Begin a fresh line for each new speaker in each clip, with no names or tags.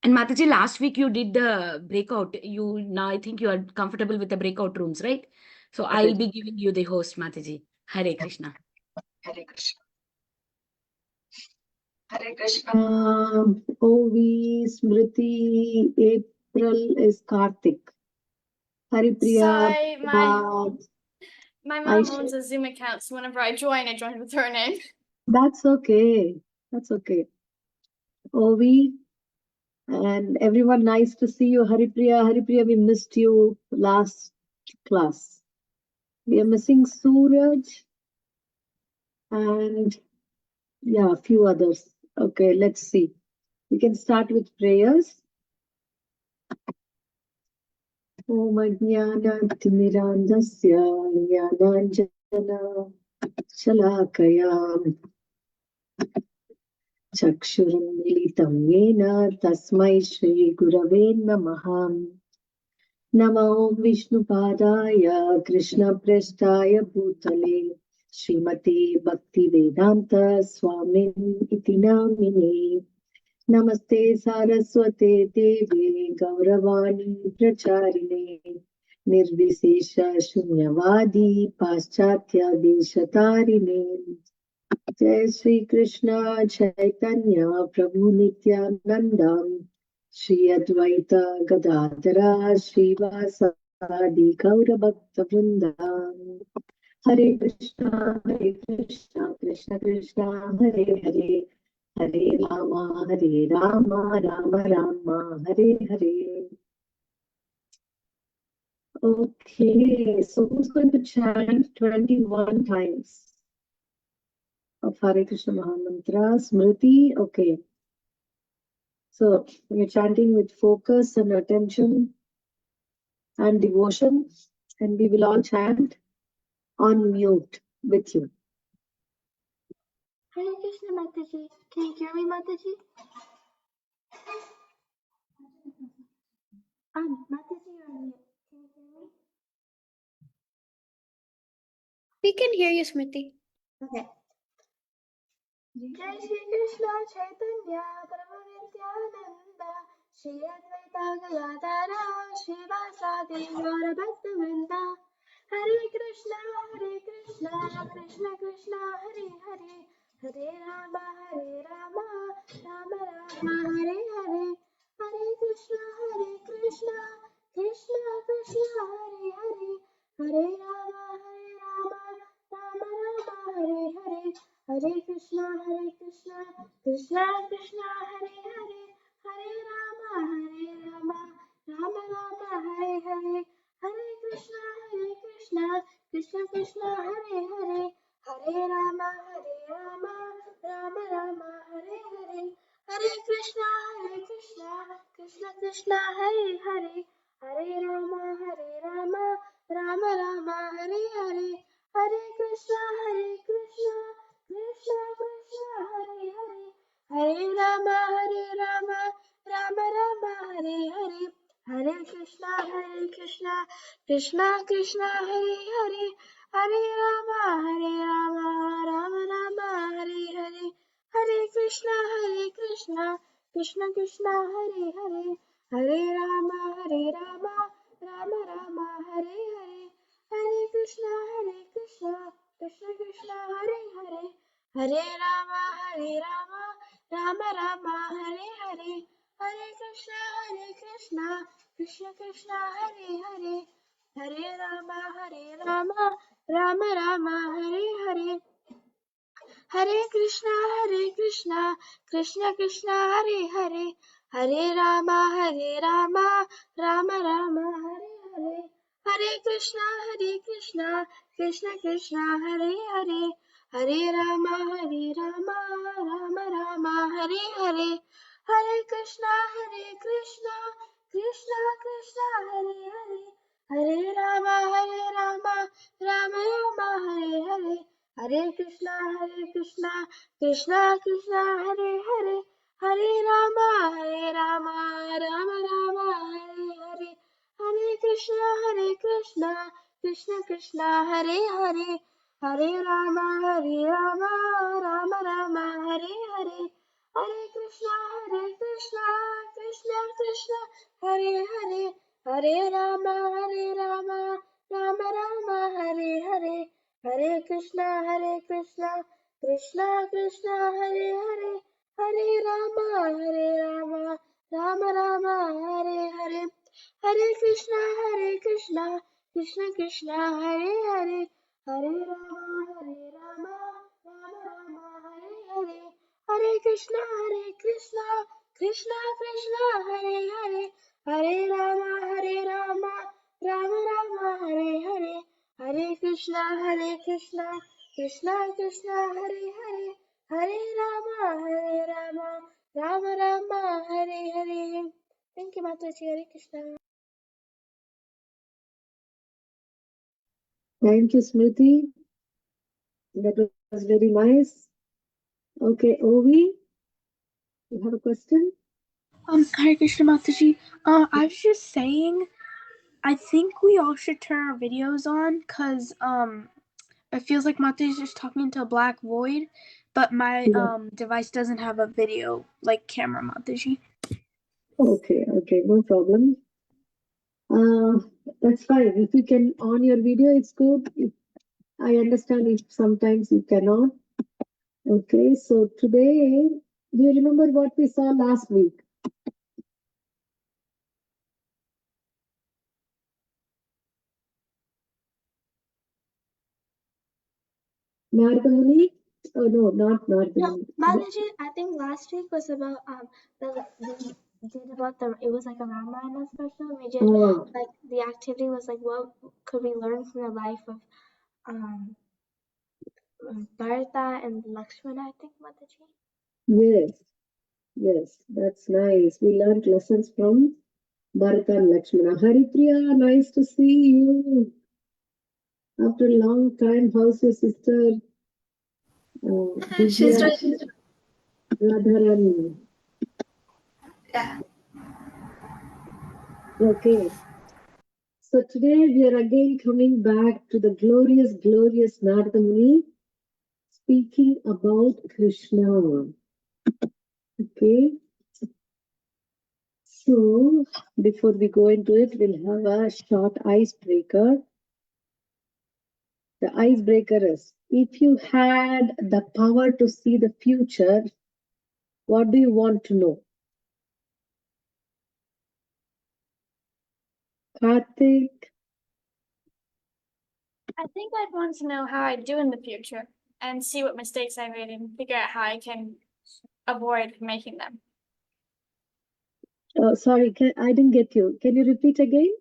And Mataji, last week you did the breakout. Now I think you are comfortable with the breakout rooms, right? So I'll be giving you the host, Mataji. Hare Krishna.
Hare Krishna. Hare Krishna. OV, Smriti, April is Karthik. Haripriya.
Sorry, my mom owns a Zoom account, so whenever I joined with her name.
That's okay. That's okay. OV, and everyone, nice to see you. Haripriya, Haripriya, we missed you last class. We are missing Suraj and a few others. Okay, let's see. We can start with prayers. Om Ajnana-timirandasya Jnananjana Shalakaya Chakshurummilitam Yena Tasmai Shri Gurave Namaha. Namo Vishnupadaya Krishna Prestaya Bhutale Srimate Bhaktivedanta Swamin Iti Namine. Namaste Saraswate Devi Gauravani Pracharine Nirvisesha Shunyavadi Paschatya Deshatarine. Jai Shri Krishna Chaitanya Prabhu Nityananda Shri Advaita Gadadhara Srivasadi Gaura Bhakta Vrinda. Hare Krishna Krishna Krishna Hare Hare Hare Rama Rama Rama Hare Hare. Okay, so who's going to chant 21 times of Hare Krishna Mahamantra? Smriti, okay. So we're chanting with focus and attention and devotion, and we will all chant on mute with you.
Hare Krishna, Mataji. Can you hear me, Mataji? Mataji, you're on mute. Can you hear me? We can hear you, Smriti. Okay. Jai Shri Krishna Chaitanya Prabhu Nityananda Shri Advaita Gadadhara Srivasadi Gaura Bhakta Vrinda. Hare Krishna Krishna Krishna Hare Hare Hare Rama Rama Rama Hare Hare. Hare Krishna Krishna Krishna Hare Hare Hare Rama Rama Rama Hare Hare. Hare Krishna Krishna Krishna Hare Hare Hare Rama Rama Rama Hare Hare. Hare Krishna Krishna Krishna Hare Hare Hare Rama Rama Rama Hare Hare. Hare Krishna Krishna Hare Hare Hare Rama Rama Rama Hare Hare. Hare Krishna Krishna Hare Hare Hare Rama Rama Rama Hare Hare. Hare Krishna Krishna Krishna Hare Hare Hare Rama Rama Rama Hare Hare. Hare Krishna Krishna Hare Hare Hare Rama Rama Rama Hare Hare. Hare Krishna Krishna Hare Hare Hare Rama Rama Rama Hare Hare. Hare Krishna Krishna Hare Hare Hare Rama Rama Rama Hare Hare. Hare Krishna Krishna Hare Hare Hare Rama Rama Rama Hare Hare. Hare Krishna Krishna Hare Hare Hare Rama Rama Rama Hare Hare. Hare Krishna Krishna Hare Hare Hare Rama Rama Rama Hare Hare. Hare Krishna Krishna Hare Hare Hare Rama Rama Rama Hare Hare. Hare Krishna Krishna Hare Hare Hare Rama Rama Rama Hare Hare. Hare Krishna Krishna Krishna Hare Hare Hare Rama Rama Rama Hare Hare Hare Krishna Krishna Krishna Hare Hare Hare Rama Rama Rama Hare Hare Hare Krishna Krishna Krishna Hare Hare Hare Rama Rama Hare Hare Hare Krishna Krishna Krishna Hare Hare Hare Rama Rama Hare Hare Hare Krishna Krishna Krishna Hare Hare Hare Rama Rama Hare Hare. Thank you, Mataji. Hare Krishna.
Thank you, Smriti. That was very nice. Okay, Ovi, you have a question?
Hare Krishna Mataji. I was just saying, I think we all should turn our videos on because it feels like Mataji's just talking to a black void, but my device doesn't have a video like camera, Mataji.
Okay, no problem. That's fine. If you can on your video, it's good. I understand if sometimes you cannot. Okay, so today, do you remember what we saw last week? Narada Muni? Oh no, not Narada
No,
Muni.
Mataji, I think last week was about it was like a Ramayana special. We did like the activity was like what could we learn from the life of Bharata and Lakshmana, I think, Mataji.
Yes, that's nice. We learned lessons from Bharata and Lakshmana. Haripriya, nice to see you. After a long time, how's your sister?
She's
Divya
doing,
Radharani.
yeah.
Okay. So today we are again coming back to the glorious Narada Muni speaking about Krishna. Okay. So before we go into it, we'll have a short icebreaker. The icebreaker is, if you had the power to see the future, what do you want to know? Karthik?
I think I'd want to know how I'd do in the future and see what mistakes I made and figure out how I can avoid making them.
Oh, sorry, I didn't get you. Can you repeat again?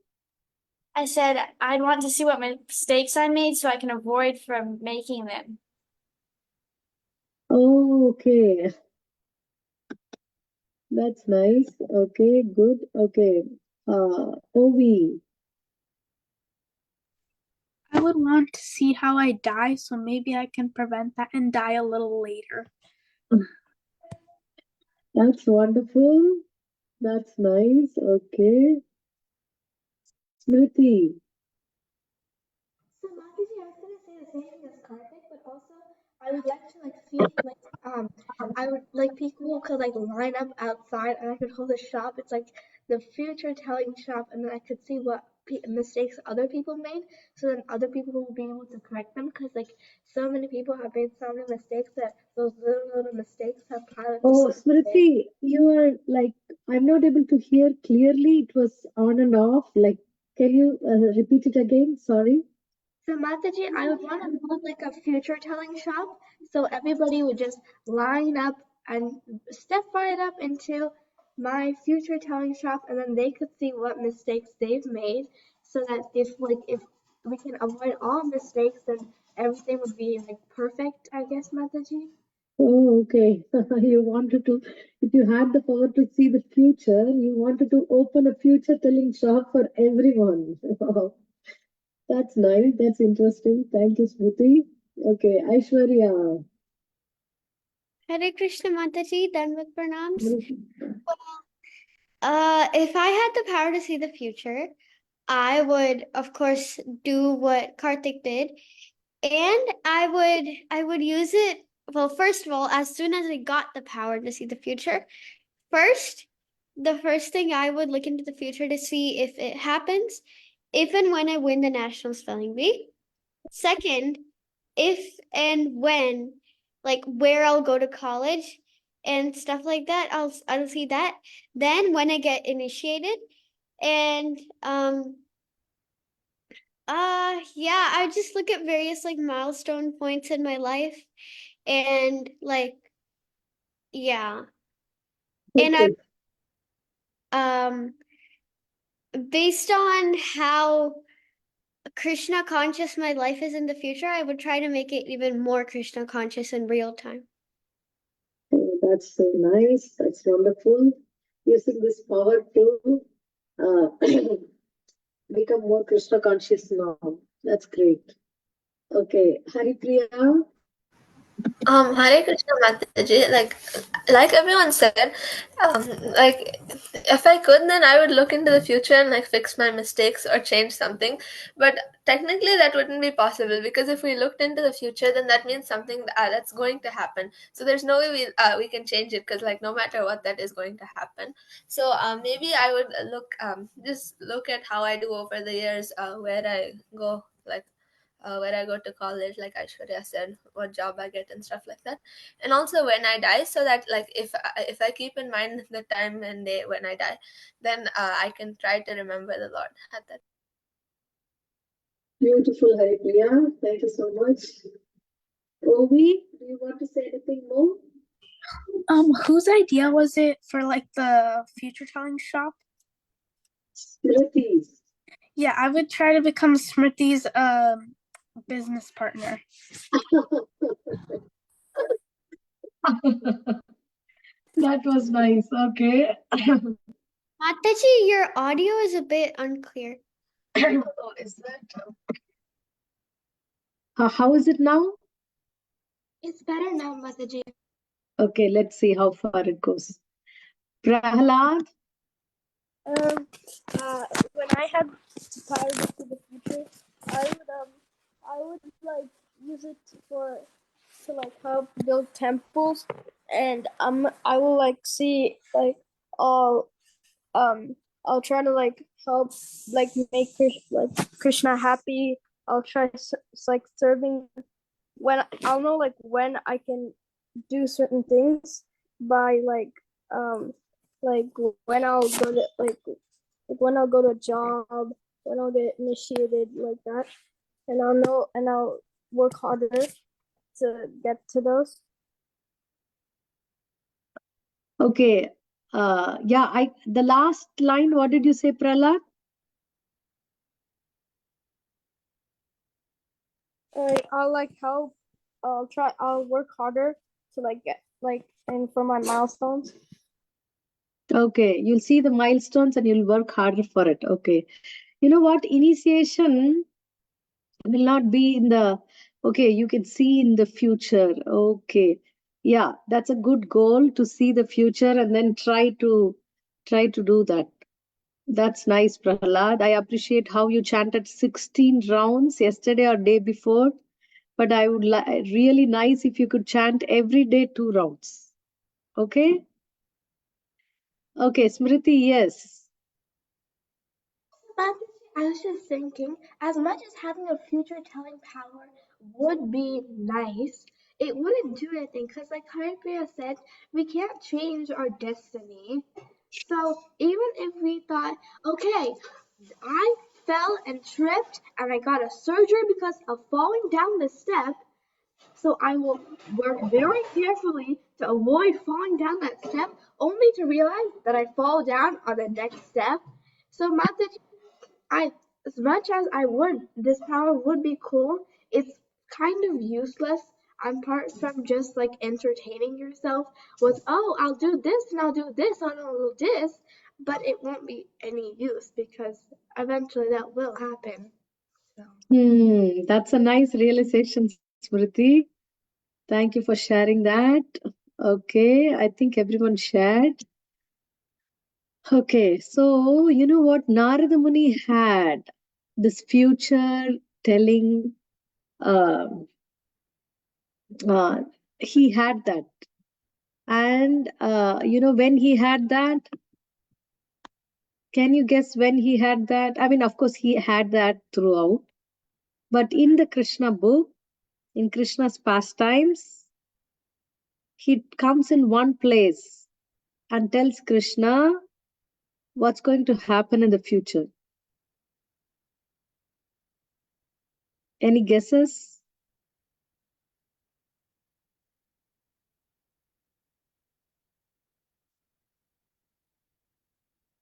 I said I'd want to see what mistakes I made so I can avoid from making them.
Oh, okay. That's nice. Okay, good. Okay. Ovi.
I would want to see how I die, so maybe I can prevent that and die a little later.
That's wonderful. That's nice. Okay. Smriti.
So Mataji, I was gonna say the same thing as Karthik, but also I would like to feel I would like people could line up outside and I could hold a shop. It's like the future telling shop, and then I could see what mistakes other people made, so then other people will be able to correct them. Because so many people have made so many mistakes that those little mistakes have piled up.
Oh, Smriti, you are I'm not able to hear clearly. It was on and off. Can you repeat it again? Sorry.
So Mataji, I would want to build a future telling shop, so everybody would just line up and step right up into my future telling shop, and then they could see what mistakes they've made, so that if we can avoid all mistakes, then everything would be perfect, I guess, Mataji.
Oh, okay. You wanted to, if you had the power to see the future, you wanted to open a future telling shop for everyone. Wow. That's nice. That's interesting. Thank you, Smriti. Okay, Aishwarya.
Hare Krishna Mataji, done with pranams. If I had the power to see the future, I would, of course, do what Karthik did, and I would use it. Well, first of all, as soon as I got the power to see the future, first the first thing I would look into the future to see if it happens, if and when I win the National Spelling Bee. Second, if and when, like where I'll go to college and stuff like that, I'll see that. Then when I get initiated, and yeah, I just look at various like milestone points in my life, and like yeah, and
Okay.
based on how Krishna conscious my life is in the future, I would try to make it even more Krishna conscious in real time.
Oh, that's so nice. That's wonderful. Using this power to uh, become more Krishna conscious now. That's great. Okay, Haripriya.
Hare Krishna Mataji, like everyone said, um, like if I could, then I would look into the future and like fix my mistakes or change something. But technically, that wouldn't be possible because if we looked into the future, then that means something that's going to happen. So there's no way we can change it because like no matter what, that is going to happen. So maybe I would just look at how I do over the years, where I go where I go to college, like Aishwarya said, what job I get and stuff like that, and also when I die, so that like if I keep in mind the time and day when I die, then I can try to remember the Lord at that.
Beautiful, Haripriya. Thank you so much. Ovi, do you want to say anything more?
Whose idea was it for like the future telling shop?
Smriti's.
Yeah, I would try to become Smriti's business partner.
That was nice. Okay.
Mataji, your audio is a bit unclear.
Oh, is that? How is it now?
It's better now, Mataji.
Okay, let's see how far it goes. Prahalad.
When I had power to the future, I would like use it to like help build temples, and I will like see like all I'll try to like help like make Krishna happy. I'll try like serving when I'll know like when I can do certain things by like when I'll go to like when I'll go to a job, when I'll get initiated like that, and I'll know and I'll work harder to get to those.
Okay. Yeah, the last line, what did you say, Prahlad?
I'll like help. I'll work harder to like get like and for my milestones.
Okay, you'll see the milestones and you'll work harder for it. Okay. You know what? Initiation will not be in the, okay, you can see in the future. Okay. Yeah, that's a good goal to see the future and then try to do that. That's nice, Prahlad. I appreciate how you chanted 16 rounds yesterday or day before. But I would really nice if you could chant every day 2 rounds. Okay? Okay, Smriti, yes.
But I was just thinking, as much as having a future telling power would be nice, it wouldn't do anything because, like Haripriya said, we can't change our destiny. So even if we thought, okay, I fell and tripped and I got a surgery because of falling down the step, so I will work very carefully to avoid falling down that step, only to realize that I fall down on the next step. So Mataji, as much as this power would be cool, it's kind of useless apart from just like entertaining yourself with, oh, I'll do this and I'll do this and I'll do this, but it won't be any use because eventually that will happen. So.
That's a nice realization, Smriti. Thank you for sharing that. Okay, I think everyone shared. Okay, so you know what Narada Muni had? This future telling, uh, he had that. And, you know, when he had that, Can you guess when he had that? I mean, of course, he had that throughout. But in the Krishna book, in Krishna's pastimes, he comes in one place and tells Krishna what's going to happen in the future. Any guesses?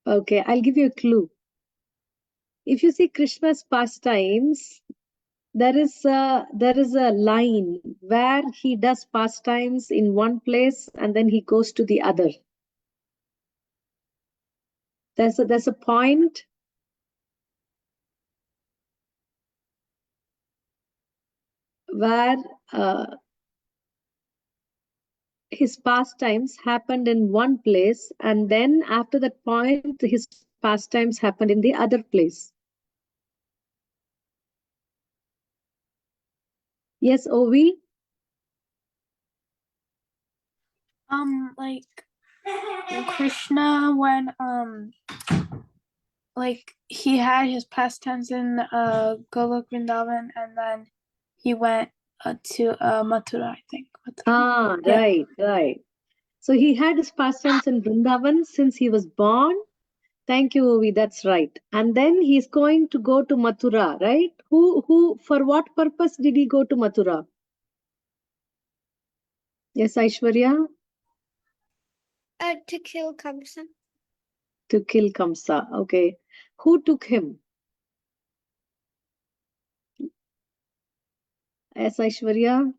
Okay, I'll give you a clue. If you see Krishna's pastimes, there is a line where he does pastimes in one place and then he goes to the other. There's a point where his pastimes happened in one place, and then after that point, his pastimes happened in the other place. Yes, Ovi?
Like Krishna when like he had his pastimes in Golok Vrindavan, and then he went to Mathura, I think.
Ah, right, right. So he had his pastimes in Vrindavan since he was born. Thank you, Ovi. That's right. And then he's going to go to Mathura, right? For what purpose did he go to Mathura? Yes, Aishwarya?
To kill Kamsa.
To kill Kamsa. Okay. Who took him? Yes, Aishwarya?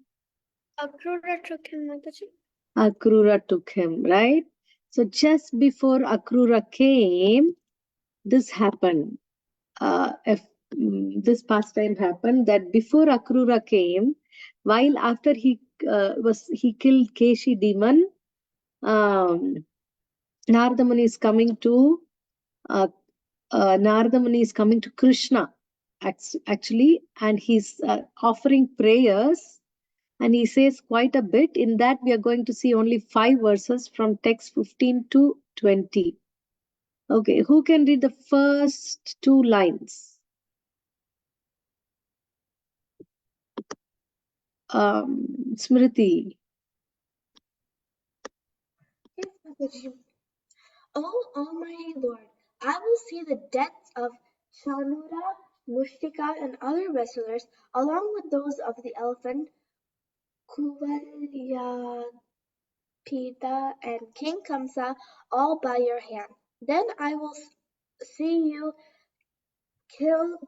Akrura took him, Mataji.
Akrura took him, right? So just before Akrura came, this happened. This pastime happened that before Akrura came, while after he killed Keshi demon, Narada Muni is coming to Krishna actually, and he's offering prayers, and he says quite a bit. In that, we are going to see only 5 verses from text 15 to 20. Okay, who can read the first 2 lines? Smriti.
Yes, Mataji. Oh, Almighty Lord, I will see the deaths of Chanura, Mushtika, and other wrestlers, along with those of the elephant, Kuvalyapita, and King Kamsa, all by your hand. Then I will see you kill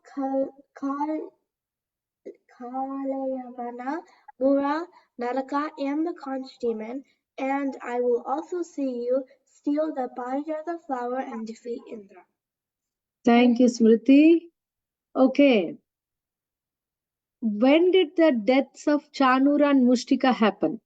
Kalayavana, Mura, Naraka, and the conch demon, and I will also see you steal the Parijata flower and defeat Indra.
Thank you, Smriti. Okay. When did the deaths of Chanura and Mushtika happen?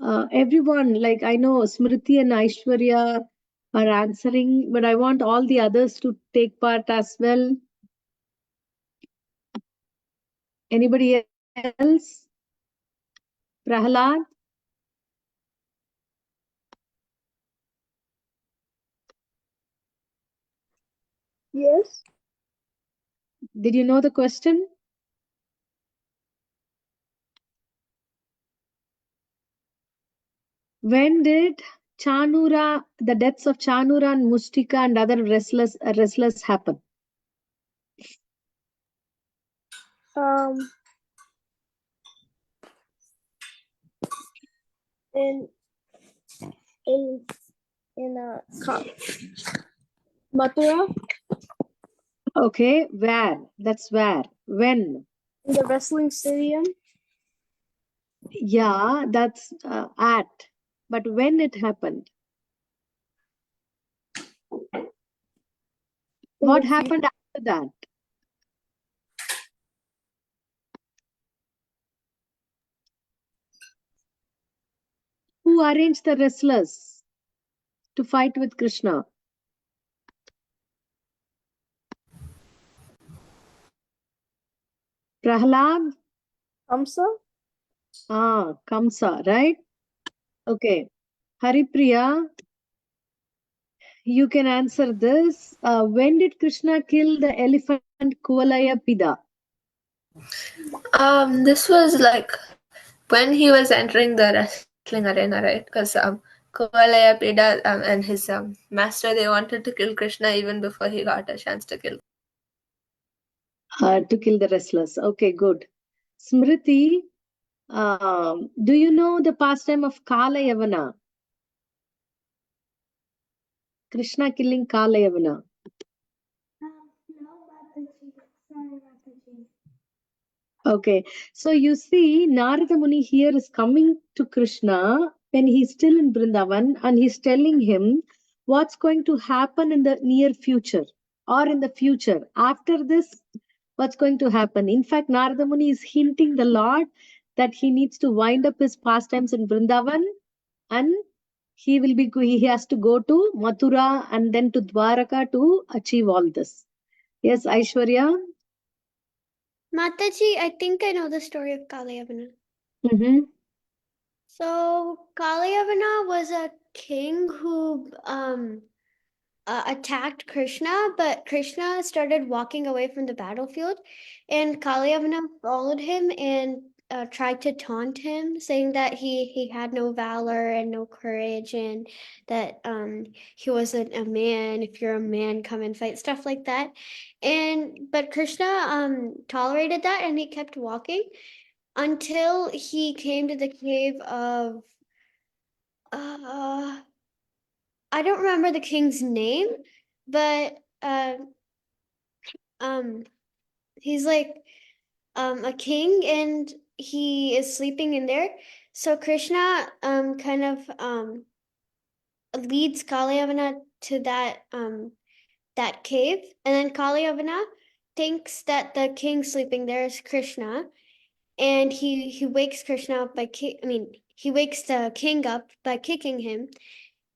Everyone, like I know Smriti and Aishwarya are answering, but I want all the others to take part as well. Anybody else? Prahalad?
Yes.
Did you know the question? When did the deaths of Chanura and Mushtika and other wrestlers happen?
In Mathura,
Okay, where? That's where. When?
in the wrestling stadium.
Yeah, that's at. But when it happened? What happened after that? Who arranged the wrestlers to fight with Krishna? Prahlad?
Kamsa?
Kamsa, right? Okay. Haripriya, you can answer this. When did Krishna kill the elephant Kuvalaya Pida?
This was like when he was entering the wrestling arena, right? Because Kuvalaya Pida and his master, they wanted to kill Krishna even before he got a chance to kill.
To kill the wrestlers. Okay, good. Smriti, do you know the pastime of Kala Yavana? Krishna killing Kala Yavana.
No, Mataji. Sorry, Mataji.
Okay, so you see, Narada Muni here is coming to Krishna when he's still in Vrindavan and he's telling him what's going to happen in the near future or in the future. After this, what's going to happen? In fact, Narada Muni is hinting the Lord that he needs to wind up his pastimes in Vrindavan and he has to go to Mathura and then to Dwaraka to achieve all this. Yes, Aishwarya?
Mataji, I think I know the story of Kalayavana.
Mm-hmm.
So Kalayavana was a king who attacked Krishna, but Krishna started walking away from the battlefield, and Kalyavana followed him and tried to taunt him, saying that he had no valor and no courage, and that he wasn't a man. If you're a man, come and fight, stuff like that. But Krishna tolerated that, and he kept walking until he came to the cave of uh I don't remember the king's name, but um he's like a king and he is sleeping in there. So Krishna kind of leads Kalyavana to that cave, and then Kalyavana thinks that the king sleeping there is Krishna, and he wakes Krishna up by he wakes the king up by kicking him,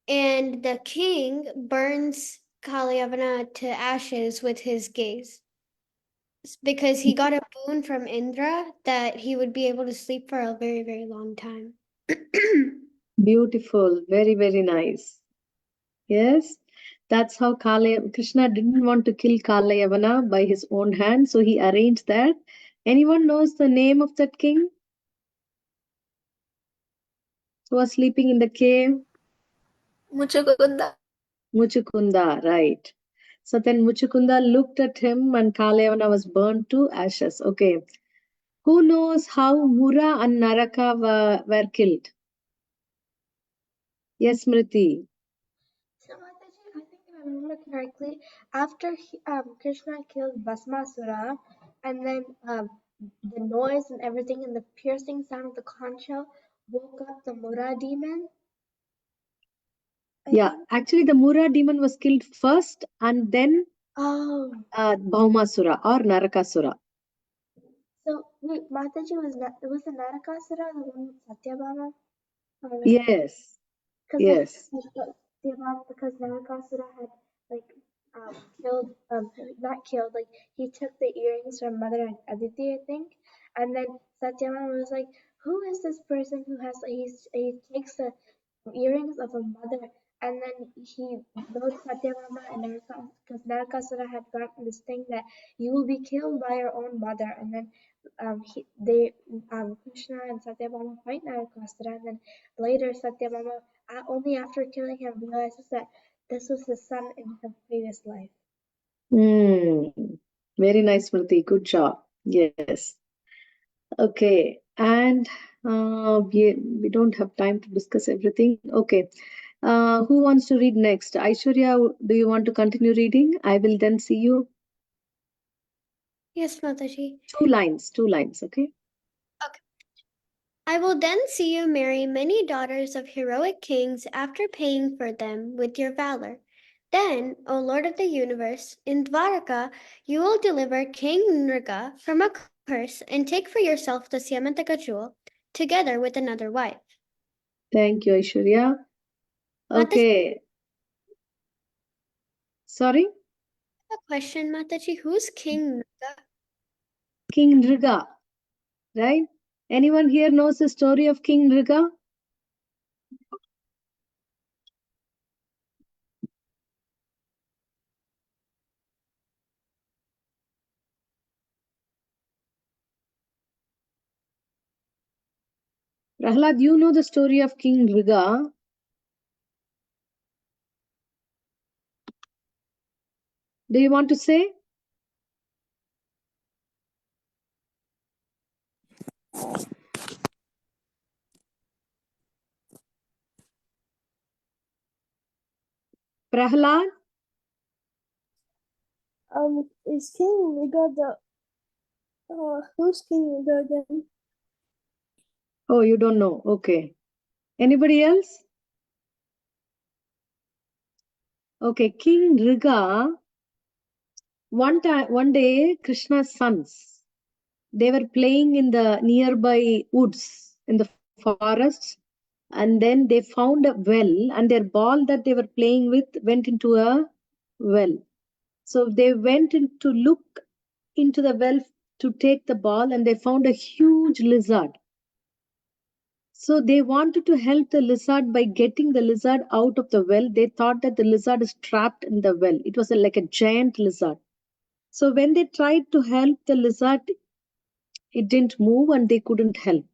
and the king burns Kalyavana to ashes with his gaze because he got a boon from Indra that he would be able to sleep for a very, very long time.
Beautiful, very, very nice. Yes, that's how Krishna didn't want to kill Kalayavana by his own hand, so he arranged that. Anyone knows the name of that king who was sleeping in the cave?
Muchukunda.
Muchukunda, right. So then Muchukunda looked at him and Kalayavana was burned to ashes. Okay. Who knows how Mura and Naraka were killed? Yes, Smriti.
So Mataji, I think if I remember correctly, after Krishna killed Bhasmasura, and then the noise and everything and the piercing sound of the conch shell woke up the Mura demon. I
Yeah,
think.
actually the Mura demon was killed first and then
Oh,
Bhaumasura or Narakasura.
so wait, Mataji was the Narakasura the one with Satyabhama?
Yes,
Because
yes.
because Narakasura had like killed not killed, like he took the earrings from Mother Aditi, I think, and then Satyabhama was like, who is this person who has he takes the earrings of a mother, and then he both Satyabhama and Narakasura, because Narakasura had gotten this thing that you will be killed by your own mother, and then Krishna and Satyabhama fight Narakasura, and then later Satyabhama only after killing him realizes that this was his son in her previous life.
Very nice, Smriti. Good job. Yes. Okay. And we don't have time to discuss everything. Okay. Who wants to read next? Aishwarya, do you want to continue reading? I will then see you.
Yes, Mataji.
Two lines, okay?
Okay. I will then see you marry many daughters of heroic kings after paying for them with your valor. Then, O Lord of the universe, in Dwaraka you will deliver King Nriga from a curse and take for yourself the Syamantaka jewel, together with another wife.
Thank you, Aishwarya.
Mataji,
Okay. Sorry?
a question, Mataji. Who's King Nriga?
King Nriga, right? Anyone here knows the story of King Nriga? Prahlad, you know the story of King Riga. Do you want to say? Prahlad?
Is King Riga the who's King Riga again?
Oh, you don't know. Okay. Anybody else? Okay, King Riga. One day, Krishna's sons, they were playing in the nearby woods in the forests, and then they found a well, and their ball that they were playing with went into a well. So they went in to look into the well to take the ball, and they found a huge lizard. So they wanted to help the lizard by getting the lizard out of the well. They thought that the lizard is trapped in the well. It was like a giant lizard. So when they tried to help the lizard, it didn't move and they couldn't help.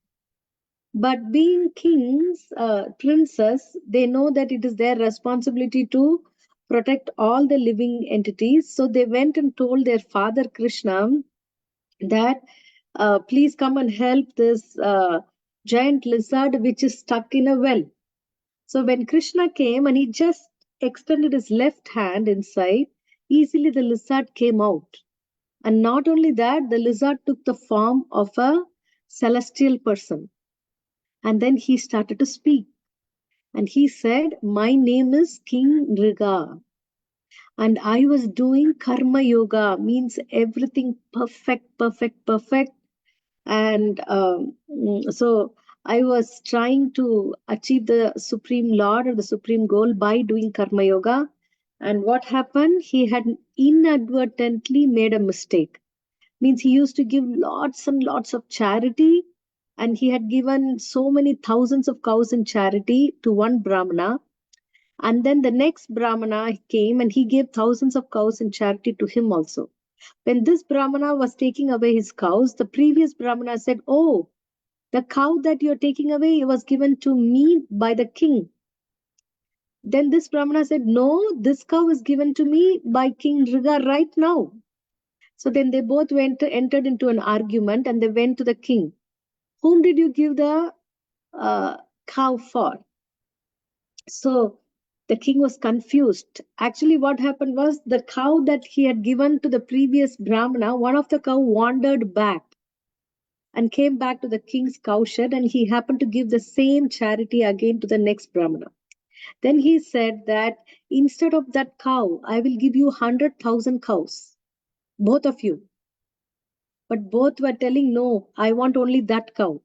But being kings, princes, they know that it is their responsibility to protect all the living entities. So they went and told their father Krishna that please come and help this giant lizard which is stuck in a well. So when Krishna came and he just extended his left hand inside, easily the lizard came out. And not only that, the lizard took the form of a celestial person. And then he started to speak. And he said, my name is King Riga. And I was doing karma yoga, means everything perfect, perfect, perfect. And so I was trying to achieve the supreme lord or the supreme goal by doing karma yoga. And what happened? He had inadvertently made a mistake. Means he used to give lots and lots of charity, and he had given so many thousands of cows in charity to one brahmana. And then the next brahmana came and he gave thousands of cows in charity to him also. When this brahmana was taking away his cows, the previous brahmana said, oh, the cow that you're taking away was given to me by the king. Then this brahmana said, no, this cow is given to me by King Riga right now. So then they both entered into an argument, and they went to the king. Whom did you give the cow for? So the king was confused. Actually, what happened was the cow that he had given to the previous brahmana, one of the cow wandered back and came back to the king's cowshed, and he happened to give the same charity again to the next brahmana. Then he said that instead of that cow, I will give you 100,000 cows, both of you. But both were telling, no, I want only that cow.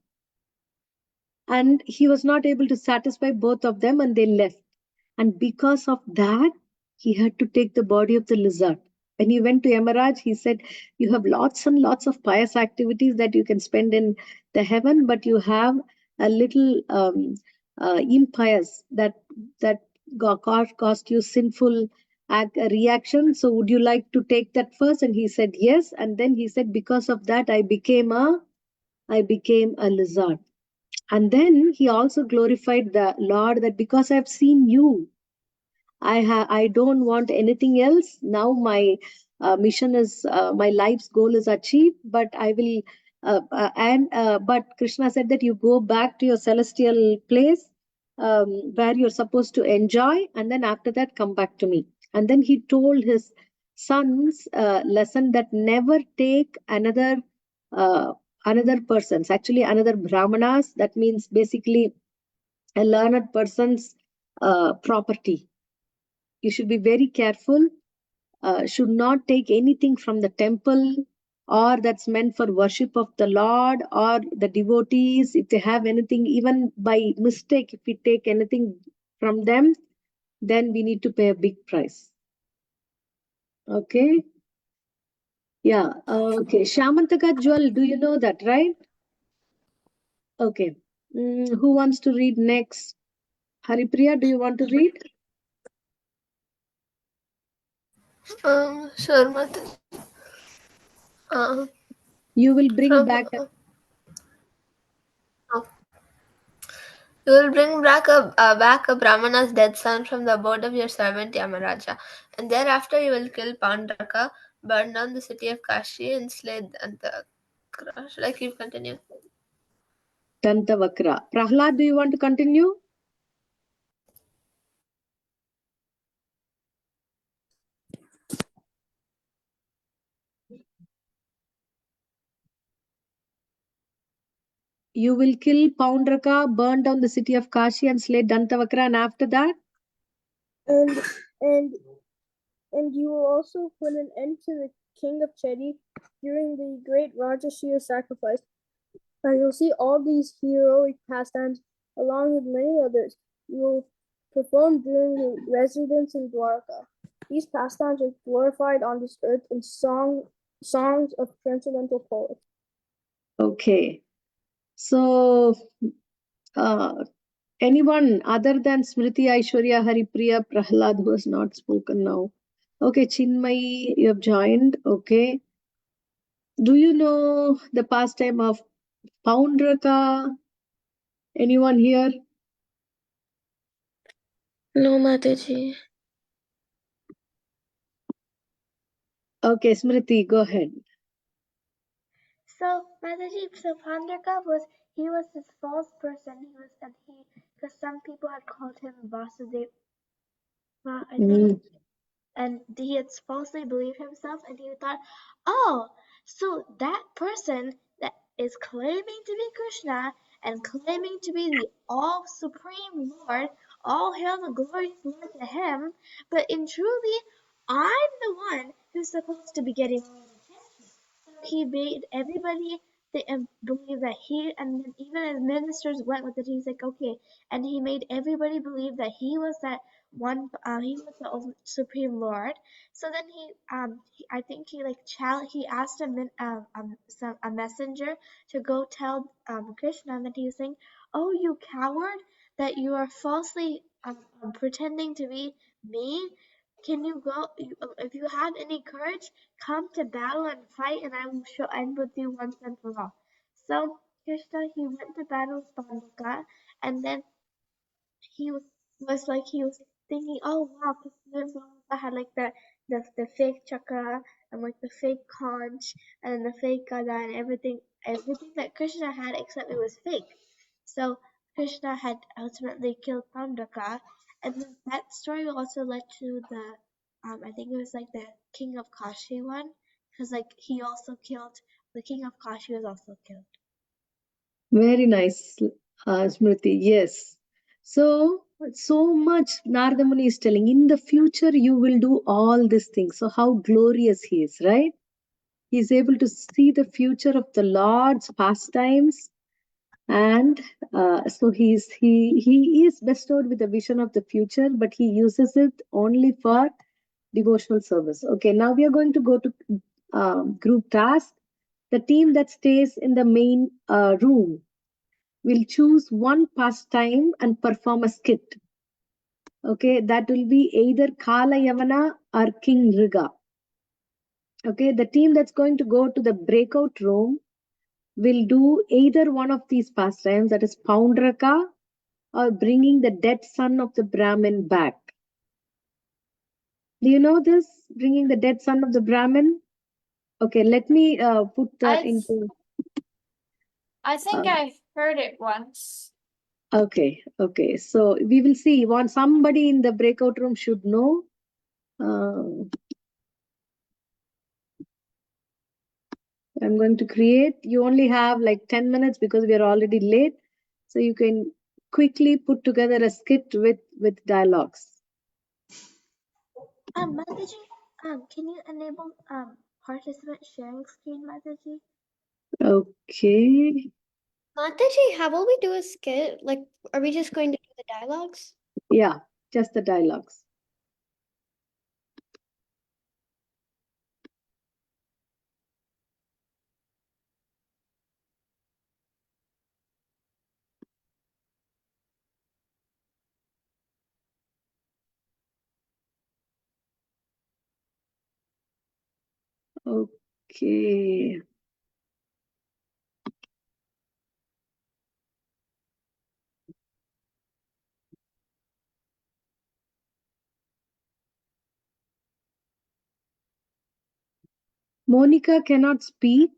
And he was not able to satisfy both of them, and they left. And because of that, he had to take the body of the lizard. When he went to Yamaraj, he said, you have lots and lots of pious activities that you can spend in the heaven, but you have a little impious that cost you sinful reaction. So would you like to take that first? And he said, yes. And then he said, because of that, I became a lizard. And then he also glorified the Lord that because I've seen you, I don't want anything else. Now my mission is my life's goal is achieved. But I will but Krishna said that you go back to your celestial place where you're supposed to enjoy, and then after that come back to me. And then he told his sons lesson that never take another person's, actually another brahmanas, that means basically a learned person's property. You should be very careful, should not take anything from the temple or that's meant for worship of the Lord or the devotees. If they have anything, even by mistake, if we take anything from them, then we need to pay a big price. Okay. Yeah. Okay. Shamantaka Jwal, do you know that, right? Okay. Who wants to read next? Haripriya, do you want to read?
Sure, Mataji.
You will bring
From
back.
oh, You will bring back a Brahmana's dead son from the abode of your servant Yamaraja, and thereafter you will kill Pandraka, burn down the city of Kashi, and slay Dantavakra. Should I keep continuing?
Dantavakra. Prahlad, do you want to continue? You will kill Paundraka, burn down the city of Kashi, and slay Dantavakra, and after that?
And you will also put an end to the king of Chedi during the great Rajashir sacrifice. And you'll see all these heroic pastimes along with many others you will perform during your residence in Dwarka. These pastimes are glorified on this earth in songs of transcendental poets.
Okay. So, anyone other than Smriti, Aishwarya, Haripriya, Prahlad who has not spoken now? Okay, Chinmayi, you have joined. Okay. Do you know the pastime of Paundraka? Anyone here?
No, Mataji.
Okay, Smriti, go ahead.
So Mataji, so Pandraka he was this false person. Because some people had called him Vasudeva, I think, and he had falsely believed himself, and he thought, oh, so that person that is claiming to be Krishna and claiming to be the all supreme Lord, all hail the glorious Lord to him, but in truly, I'm the one who's supposed to be getting all the attention. So he made everybody believe that and then even as ministers went with it, he's like, okay, and he made everybody believe that he was that one, he was the supreme Lord. So then I think he asked a messenger to go tell Krishna that he was saying, oh, you coward, that you are falsely pretending to be me. Can you go? If you have any courage, come to battle and fight, and I will end with you once and for all. So Krishna, he went to battle with Pandaka, and then he was thinking, oh wow, because I had like the fake chakra and like the fake conch and the fake gada and everything that Krishna had except it was fake. So Krishna had ultimately killed Pandaka, and then that story also led to the I think it was like the king of Kashi one, because like he also killed the king of Kashi was also killed.
Very nice, Smriti. Yes. So much Narada Muni is telling. In the future, you will do all these things. So how glorious he is, right? He is able to see the future of the Lord's pastimes, and so he is bestowed with a vision of the future, but he uses it only for devotional service. Okay, now we are going to go to group task. The team that stays in the main room will choose one pastime and perform a skit. Okay, that will be either Kala Yavana or King Riga. Okay, the team that's going to go to the breakout room will do either one of these pastimes, that is Paundraka or bringing the dead son of the Brahmin back. Do you know this? Bringing the dead son of the Brahmin? Okay, let me put that into.
I think I've heard it once.
Okay. So we will see. Somebody in the breakout room should know. I'm going to create. You only have like 10 minutes because we are already late. So you can quickly put together a skit with dialogues.
Mataji, can you enable participant sharing screen, Mataji?
Okay.
Mataji, how will we do a skit? Like, are we just going to do the dialogues?
Yeah, just the dialogues. Okay. Monica cannot speak.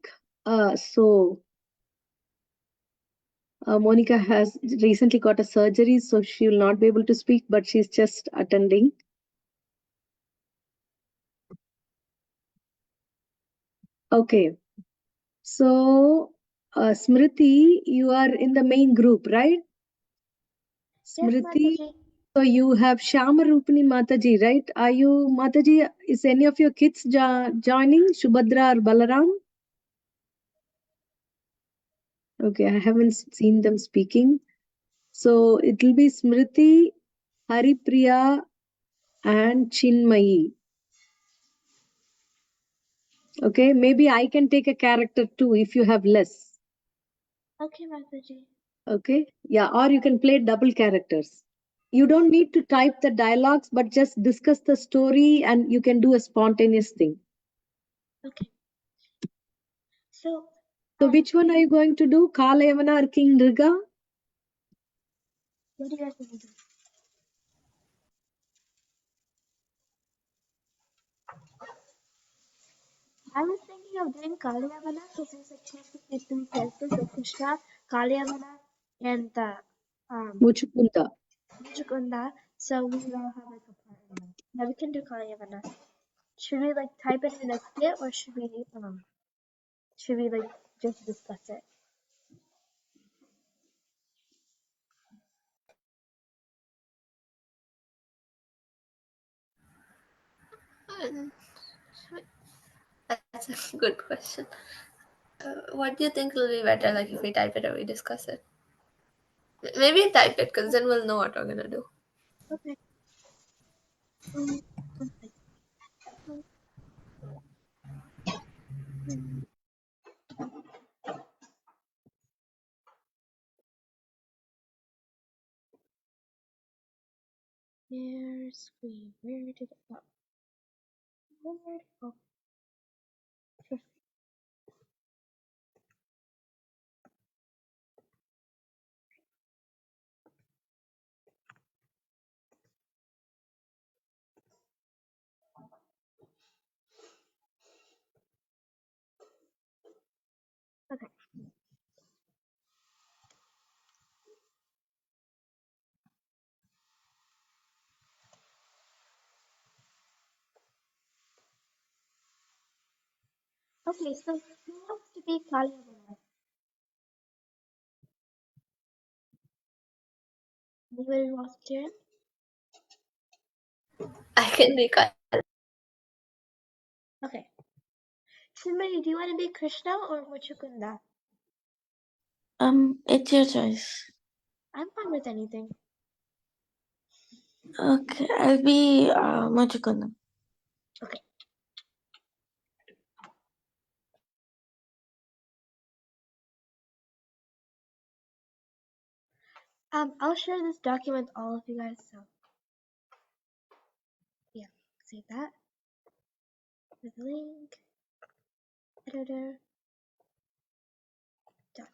Monica has recently got a surgery, so she will not be able to speak, but she's just attending. Okay. So, Smriti, you are in the main group, right?
Yes,
Smriti,
Mataji.
so you have Shamarupini Mataji, right? Are you, Mataji, is any of your kids joining, Shubhadra or Balaram? Okay, I haven't seen them speaking. So it will be Smriti, Haripriya, and Chinmayi. Okay, maybe I can take a character too if you have less.
Okay, Mataji.
Okay, yeah, or you can play double characters. You don't need to type the dialogues, but just discuss the story and you can do a spontaneous thing.
Okay. So,
So which one are you going to do? Kalayavana or King Nriga?
what do you guys want to do? I was thinking of doing Kalyavana because there's like technically three characters like Krishna, Kalyavana, and the
Muchukunda.
Mujukunda. So we would all have like a part in them. Now we can do Kalyavana. Should we like type it in a skit or should we like just discuss it?
That's a good question. What do you think will be better, like if we type it or we discuss it? Maybe type it, because then we'll know what we're gonna do.
Okay. One second. Where did it go? Where did it go? Okay. Okay, so who wants to be Kalyavana? Anybody wants to turn?
I can recall.
Okay. Chinmay, do you want to be Krishna or Muchukunda?
It's your choice.
I'm fine with anything.
Okay, I'll be Machukunda.
Okay. I'll share this document with all of you guys, so yeah, save that. With the link. Editor. Done.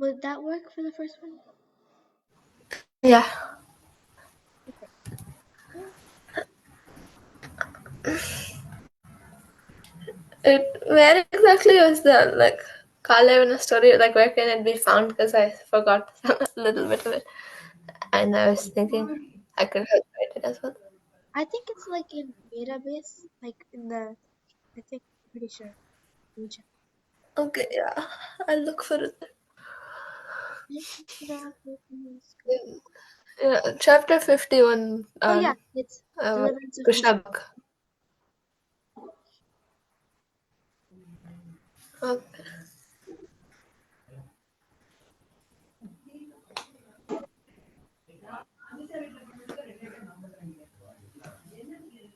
Would that work for the first one?
Yeah. Where exactly was the Kalevana story? Like, where can it be found? Because I forgot a little bit of it, and I was thinking I could help write it as well.
I think it's like in database, like in the. I think pretty sure. Let me check.
Okay, yeah, I'll look for it. Yeah, chapter 51.
Oh yeah, it's deliverance of
Krishna
Krishna.
book. Okay.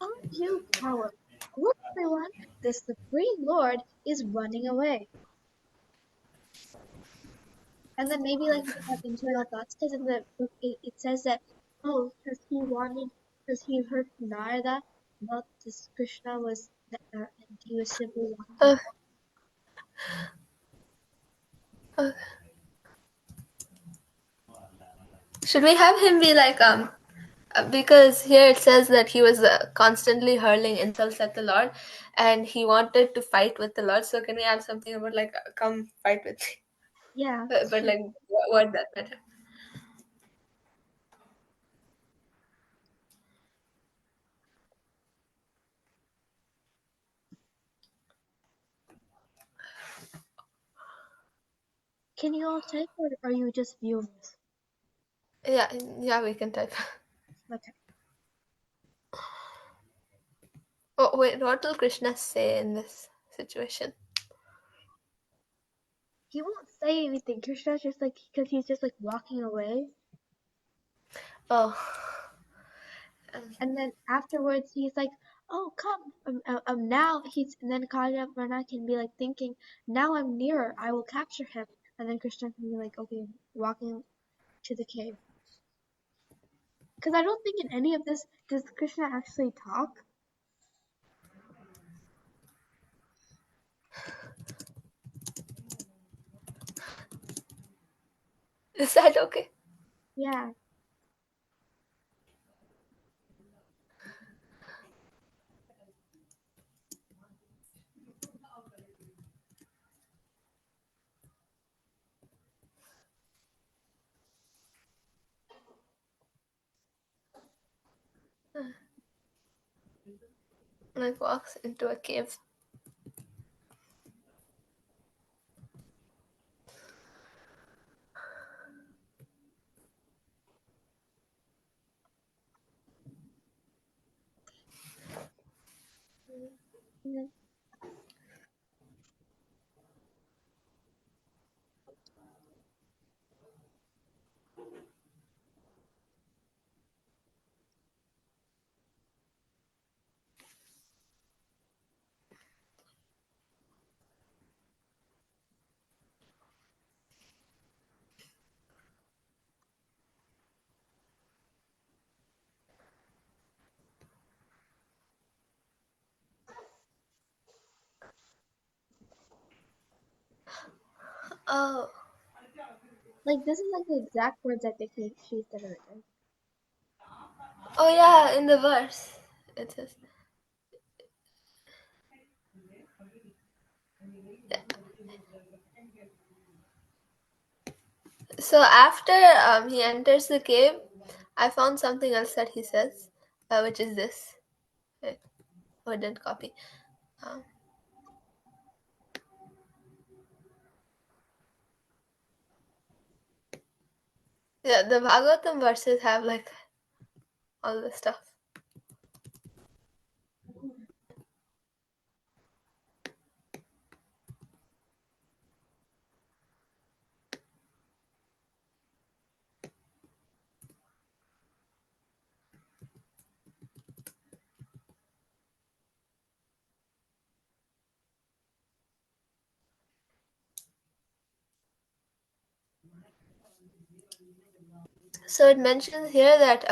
Oh, you coward! Look, everyone, the Supreme Lord is running away. And then maybe like we have internal thoughts, because in the book it says that, oh, because he heard from Narada about this Krishna was, and he was simply walking.
Uh, uh, should we have him be because here it says that he was constantly hurling insults at the Lord, and he wanted to fight with the Lord. So can we have something about come fight with me?
Yeah.
But what that matter?
Can you all type, or are you just viewers?
Yeah, we can type.
Okay.
Oh wait, what will Krishna say in this situation?
He won't say anything. Krishna's just like, because he's just like walking away.
Oh.
And then afterwards, he's like, "Oh, come!" Now he's, and then Kalyapana can be like thinking, "Now I'm nearer. I will capture him." And then Krishna can be like, "Okay, walking to the cave." Because I don't think in any of this does Krishna actually talk.
Is that okay?
Yeah.
Walks into a cave.
Yeah.
Oh.
Like this is like the exact words I think she said right there.
Oh yeah, in the verse it says. So after he enters the cave, I found something else that he says, which is this. Wait, oh, I didn't copy. Um, yeah, the Bhagavatam verses have all the stuff. So it mentions here that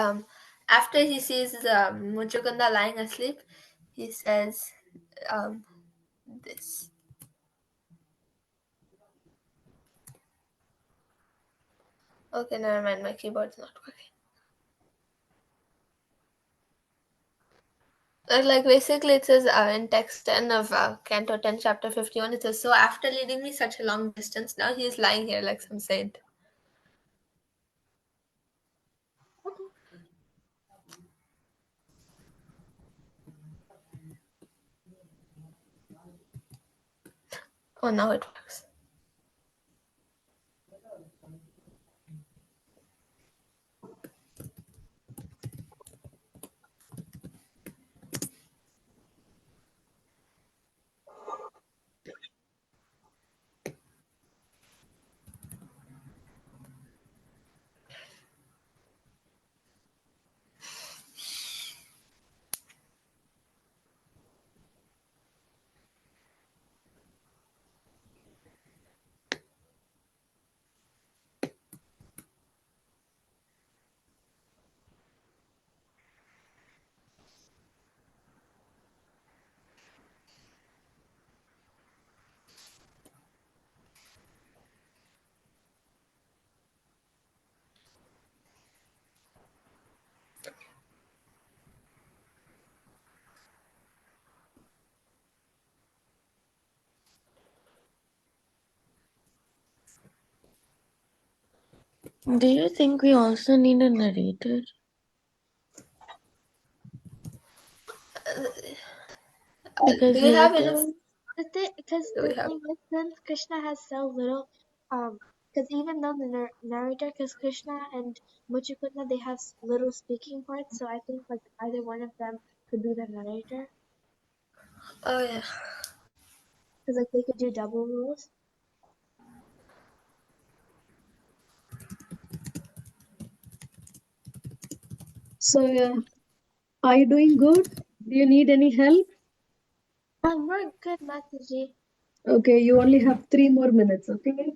after he sees Muchukunda lying asleep, he says um, this. Okay, never mind. My keyboard's not working. Like basically it says in text 10 of Canto 10, chapter 51, it says, so after leading me such a long distance, now he is lying here like some saint.
Okay.
Oh, now it works.
Do you think we also need a narrator? Because
Do we have
later,
enough?
Because
Do
the
we have?
thing is, since Krishna has so little, because even though the narrator, because Krishna and Muchukutna, they have little speaking parts, so I think like either one of them could be the narrator,
Oh, yeah.
because like they could do double roles.
So, are you doing good? Do you need any help?
We're good, Mataji.
Okay, you only have 3 more minutes, okay?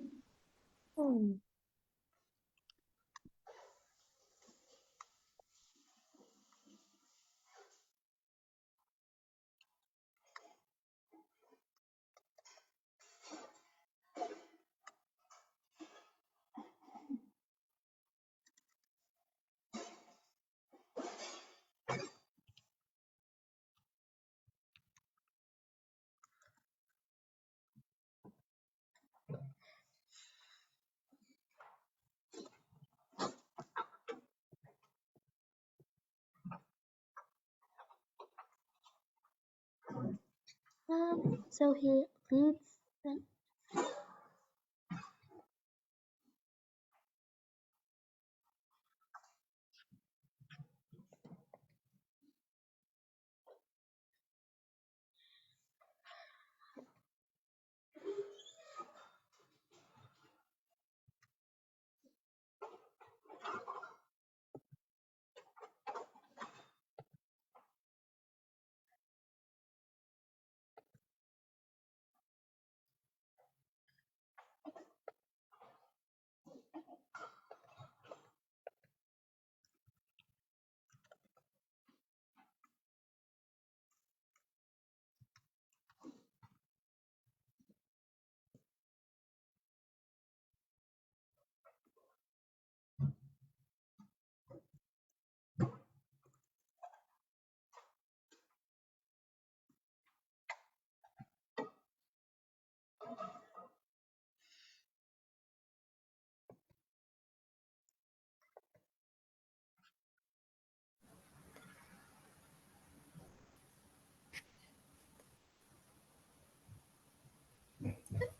So he leads them.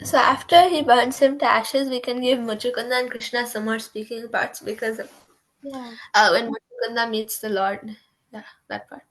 So after he burns him to ashes, we can give Muchukunda and Krishna some more speaking parts because
Yeah.
when Muchukunda meets the Lord, yeah, that part.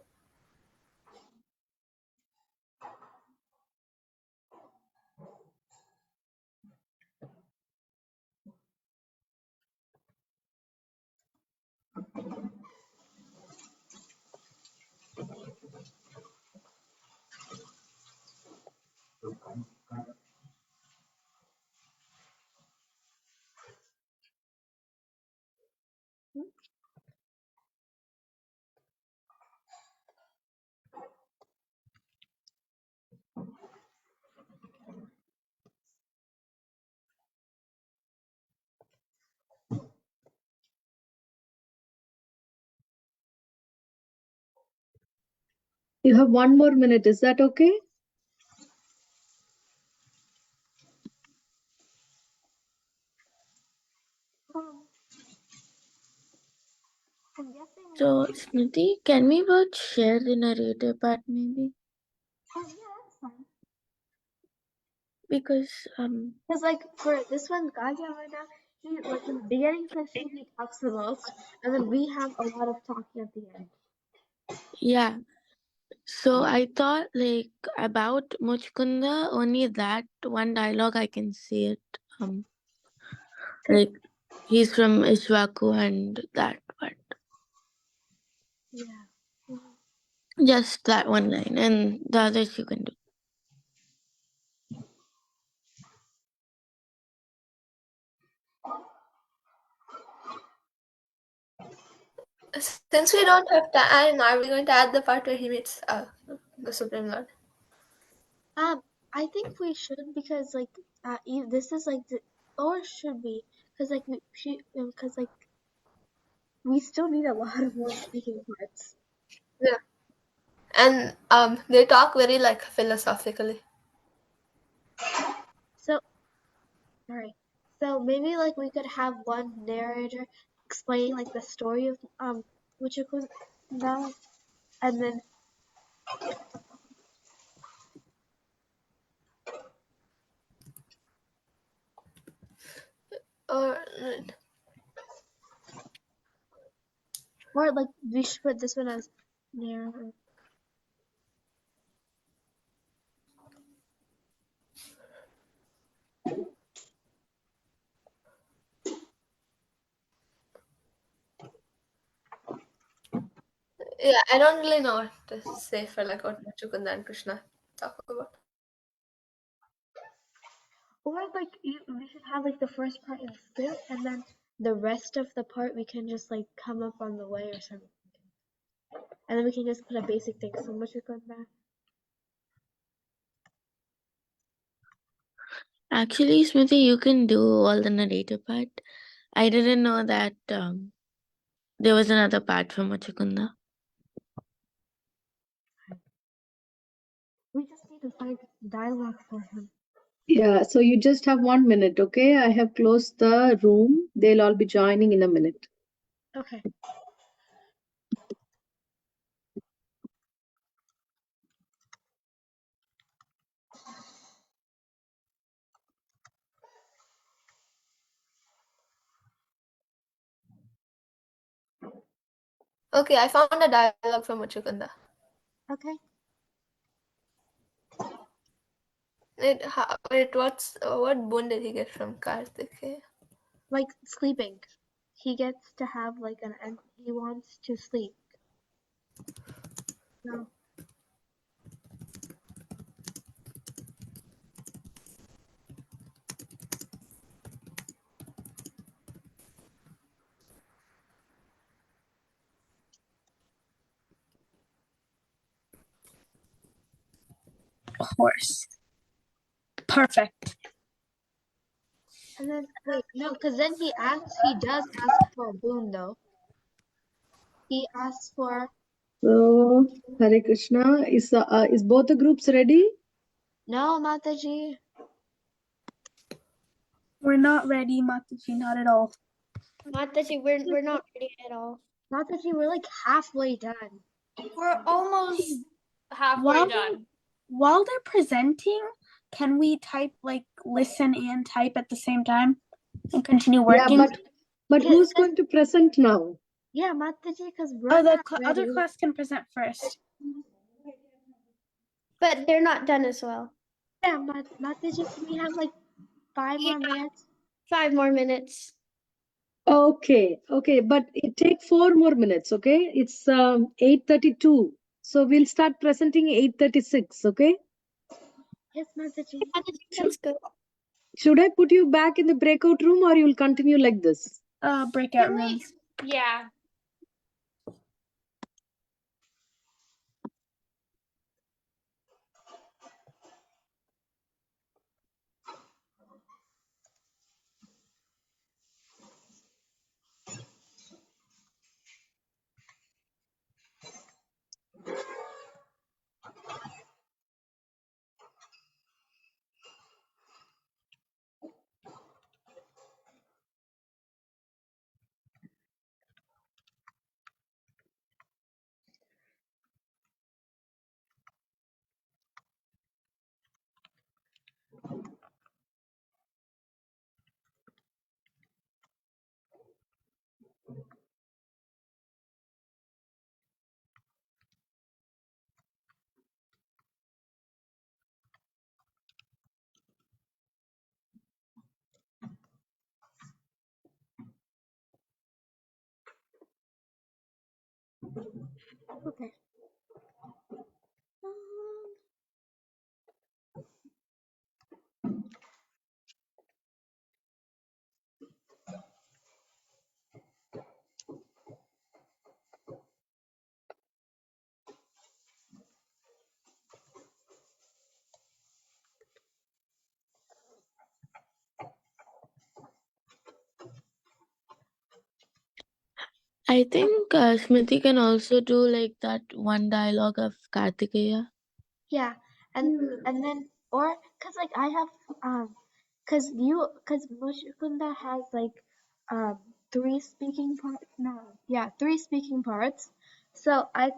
You have 1 more minute. Is that okay?
I'm guessing.
So, Smriti, can we both share the narrator part maybe?
Oh yeah, that's fine.
Because
Because like for this one, Gaja right now, he like in the beginning section he talks the most, and then we have a lot of talking at the end.
yeah. So I thought like about Muchkunda, only that one dialogue I can see it. Like he's from Ishwaku and that part.
Yeah.
Just that one line, and the others you can do.
Since we don't have time, are we going to add the part where he meets the Supreme Lord?
I think we should because like this is like the or should we? Because like we still need a lot of more speaking parts.
Yeah. And they talk very like philosophically.
So alright. So maybe like we could have one narrator explaining like the story of Uchikunda, and then
Or
or like we should put this one as narrator.
yeah, I don't really know what to say for like what Muchukunda and Krishna talk about.
Or like we should have like the first part in script, and then the rest of the part we can just like come up on the way or something. And then we can just put a basic thing. So Uchikunda.
Actually, Smriti, you can do all the narrator part. I didn't know that there was another part for Muchkunda.
We just need to find dialogue for him.
Yeah, so you just have 1 minute, okay? I have closed the room. They'll all be joining in a minute.
Okay.
Okay, I found a dialogue from Muchukunda.
Okay.
What boon did he get from Karthikeya?
Like sleeping. He gets to have like and he wants to sleep. No.
Horse. Perfect.
And then wait, no, because then he does ask for a boon though. He asks for
So, Hare Krishna, is both the groups ready?
no, Mataji.
We're not ready, Mataji, not at all.
Mataji, we're not ready at all.
Mataji, we're like halfway done.
We're almost halfway
While
done.
While they're presenting, can we type like listen and type at the same time and continue
Yeah,
working?
but
Yeah,
who's going to present now?
yeah, Mataji, because we're
Oh, the
not ready.
other class can present first.
But they're not done as well.
Yeah, Mataji, can we have like 5 more minutes?
5 more minutes.
Okay, but it take 4 more minutes, okay? It's 8:32. So we'll start presenting 8:36, okay?
Yes, Mataji.
Mataji, that's good.
Should I put you back in the breakout room or you'll continue like this?
Breakout
Can we?
rooms.
Yeah.
Okay.
I think Smriti can also do like that one dialogue of Kartikeya.
Yeah, and then or cause like I have cause Mushkunda has like three speaking parts. No, yeah, three speaking parts. So I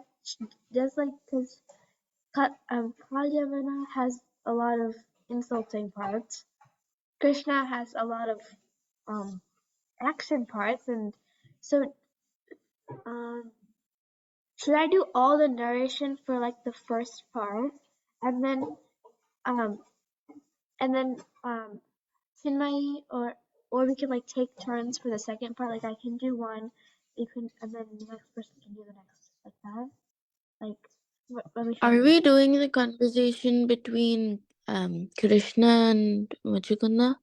just like cause Kalyavana has a lot of insulting parts. Krishna has a lot of action parts, and so should I do all the narration for like the first part, and then um Chinmay or we can like take turns for the second part. Like I can do one, you can, and then the next person can do the next, like that. Like what we
Are
should do.
we doing the conversation between Krishna and Machukunda?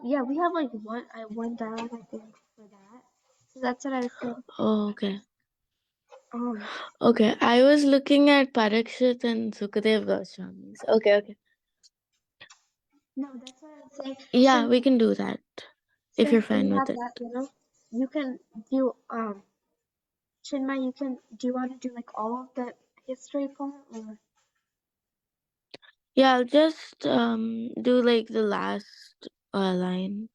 Yeah, we have like one dialogue I think for that. So that's what I was saying.
Oh, okay.
Um,
Okay, I was looking at Parikshit and Sukadev Goswami's. Okay.
no, that's what I'm saying.
Yeah, we can do that if you're
Since we
fine with
have
it.
that, you can do Chinmay, do you want to do like all of the history part or?
Yeah, I'll just do like the last line.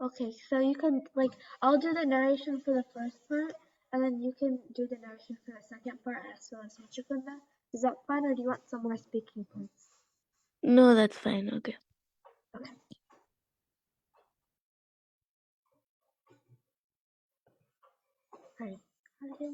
Okay, so you can like I'll do the narration for the first part, and then you can do the narration for the second part as well as Machukunda. Is that fine, or do you want some more speaking points?
No, that's fine. Okay.
Okay.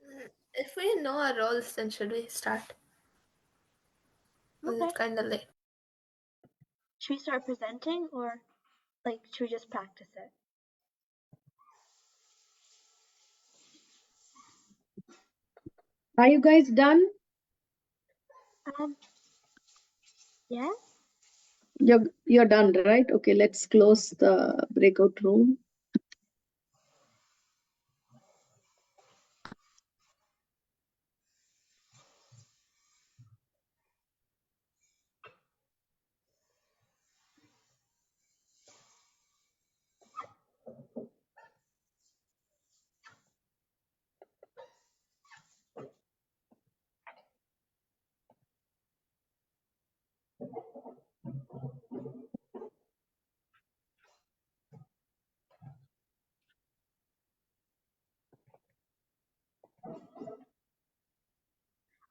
Alright.
If we know our roles, then should we start?
Okay.
It's kind of late.
Should we start presenting, or like should we just practice it?
Are you guys done?
Yes.
You're done, right? Okay, let's close the breakout room.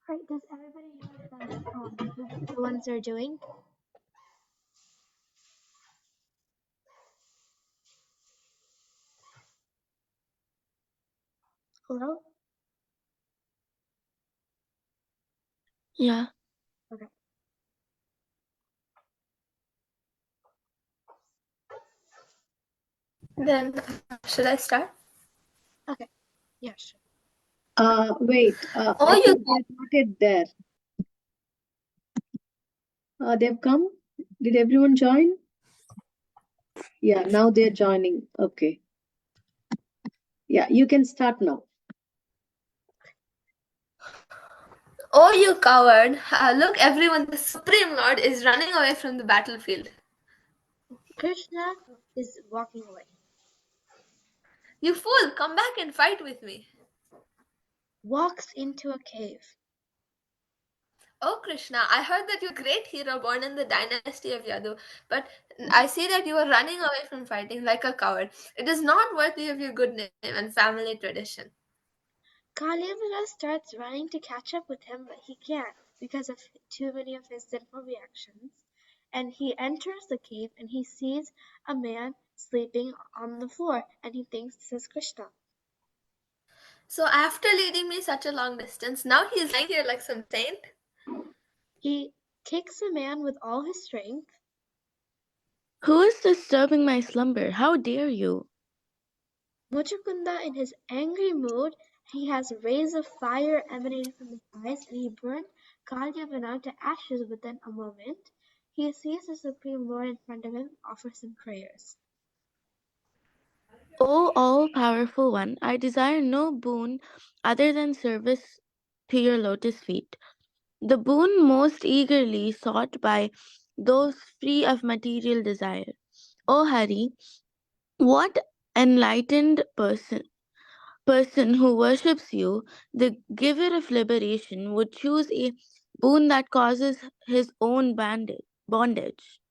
Alright. Does everybody know the ones they're doing? Hello.
Yeah.
Okay.
Then should I start?
Okay. Yeah. Sure.
Wait.
Oh,
I
you
think they're not yet there. They've come. Did everyone join? Yeah, now they're joining. Okay. Yeah, you can start now.
Oh, you coward! Look, everyone, the Supreme Lord is running away from the battlefield.
Krishna is walking away.
You fool! Come back and fight with me.
Walks into a cave.
Oh, Krishna, I heard that you're a great hero born in the dynasty of Yadu, but I see that you are running away from fighting like a coward. It is not worthy of your good name and family tradition.
Kalyavana starts running to catch up with him, but he can't because of too many of his sinful reactions. And he enters the cave and he sees a man sleeping on the floor, and he thinks this is Krishna.
So after leading me such a long distance, now he's lying here like some saint?
He kicks a man with all his strength.
Who is disturbing my slumber? How dare you?
Muchukunda, in his angry mood, he has rays of fire emanating from his eyes, and he burned Kalyavana to ashes within a moment. He sees the Supreme Lord in front of him, offers him prayers.
O all-powerful one, I desire no boon other than service to your lotus feet, the boon most eagerly sought by those free of material desire. O Hari, what enlightened person who worships you, the giver of liberation, would choose a boon that causes his own bondage?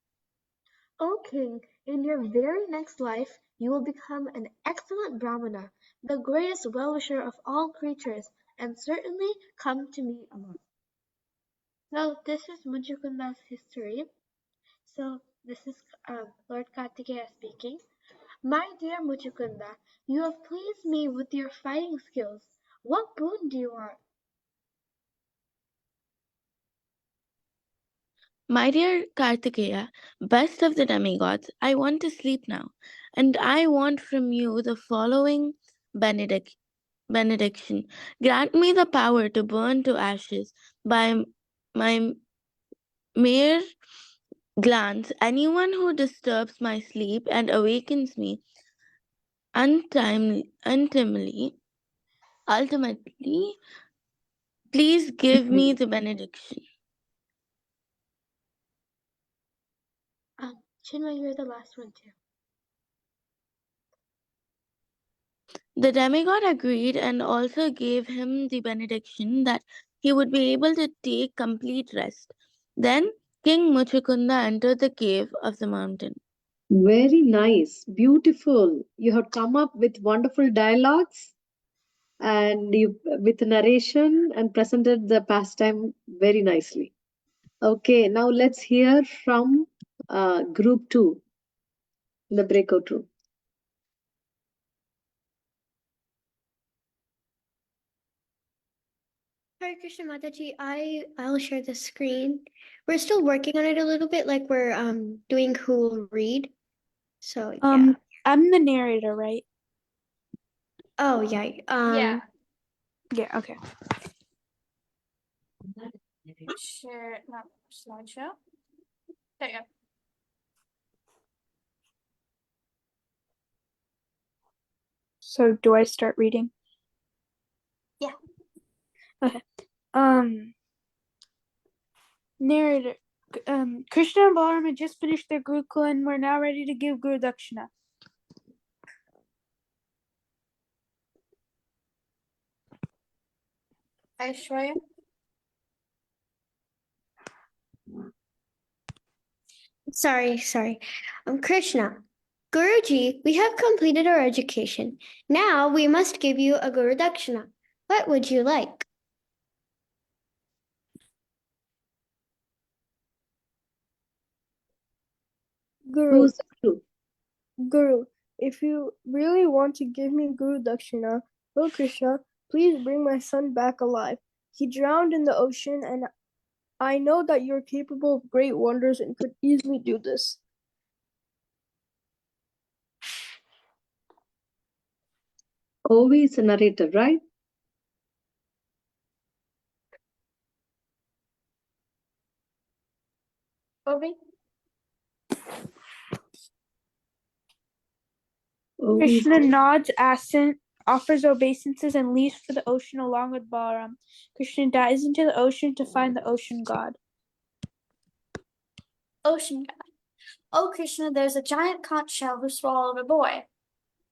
O king, in your very next life, you will become an excellent Brahmana, the greatest well-wisher of all creatures, and certainly come to me alone. So this is Muchukunda's history. So this is Lord Kartikeya speaking. My dear Muchukunda, you have pleased me with your fighting skills. What boon do you want?
My dear Kartikeya, best of the demigods, I want to sleep now, and I want from you the following benediction. Grant me the power to burn to ashes by my mere glance anyone who disturbs my sleep and awakens me untimely. Ultimately, please give me the benediction.
Chinmay, you're the last one too.
The demigod agreed and also gave him the benediction that he would be able to take complete rest. Then King Muchukunda entered the cave of the mountain.
Very nice, beautiful. You have come up with wonderful dialogues and you with narration and presented the pastime very nicely. Okay, now let's hear from group 2, the breakout room.
Hare Krishna Mataji, I'll share the screen. We're still working on it a little bit, like we're doing who will read. So yeah.
I'm the narrator, right?
Oh yeah.
Yeah.
Yeah, okay.
Share not slideshow. There you go.
So do I start reading?
Yeah.
Okay. Narrator. Krishna and Balaram had just finished their Gurukula and were now ready to give Guru Dakshina.
Aishwarya.
Sorry. Krishna. Guruji, we have completed our education. Now we must give you a Guru Dakshina. What would you like?
Who's the
Guru, if you really want to give me Guru Dakshina, O Krishna, please bring my son back alive. He drowned in the ocean, and I know that you're capable of great wonders and could easily do this.
Ovi is a narrator, right?
Ovi.
Krishna nods assent, offers obeisances, and leaves for the ocean along with Balaram. Krishna dives into the ocean to find the ocean god.
Ocean god. Oh Krishna, there's a giant conch shell who swallowed a boy.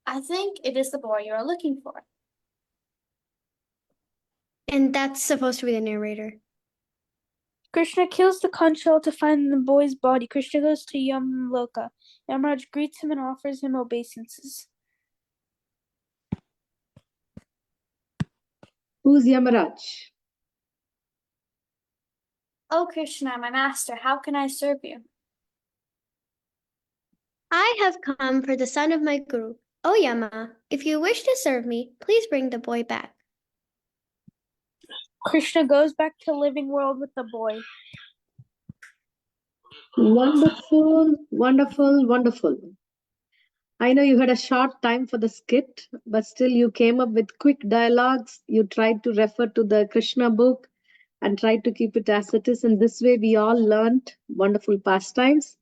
I think it is the boy you are looking for.
And that's supposed to be the narrator.
Krishna kills the conch shell to find the boy's body. Krishna goes to Yamloka. Yamaraj greets him and offers him obeisances.
Who's Yamaraj?
Oh Krishna, my master, how can I serve you?
I have come for the son of my Guru. Oh Yama, if you wish to serve me, please bring the boy back.
Krishna goes back to living world with the boy.
Wonderful, wonderful, wonderful. I know you had a short time for the skit, but still you came up with quick dialogues. You tried to refer to the Krishna book and tried to keep it as it is. In this way, we all learned wonderful pastimes.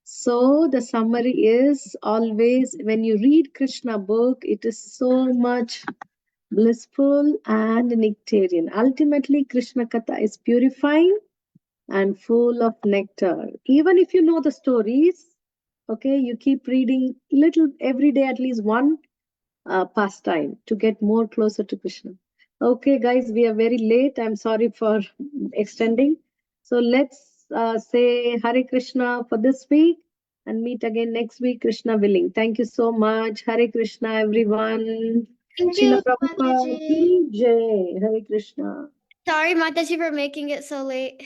So the summary is always when you read Krishna book, it is so much blissful and nectarian. Ultimately, Krishna Katha is purifying and full of nectar. Even if you know the stories, okay, you keep reading little every day, at least one pastime to get more closer to Krishna. Okay, guys, we are very late. I'm sorry for extending. So let's say Hare Krishna for this week and meet again next week, Krishna willing. Thank you so much. Hare Krishna, everyone.
Thank
Srila
you,
Prabhupada
Mataji.
ki jai. Hare Krishna.
Sorry, Mataji, for making it so late.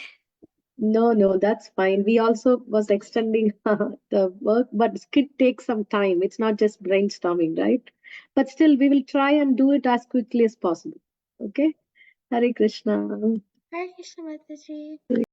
No, that's fine. We also was extending the work, but skit takes some time. It's not just brainstorming, right? But still, we will try and do it as quickly as possible. Okay? Hare Krishna.
Hare Krishna, Mataji.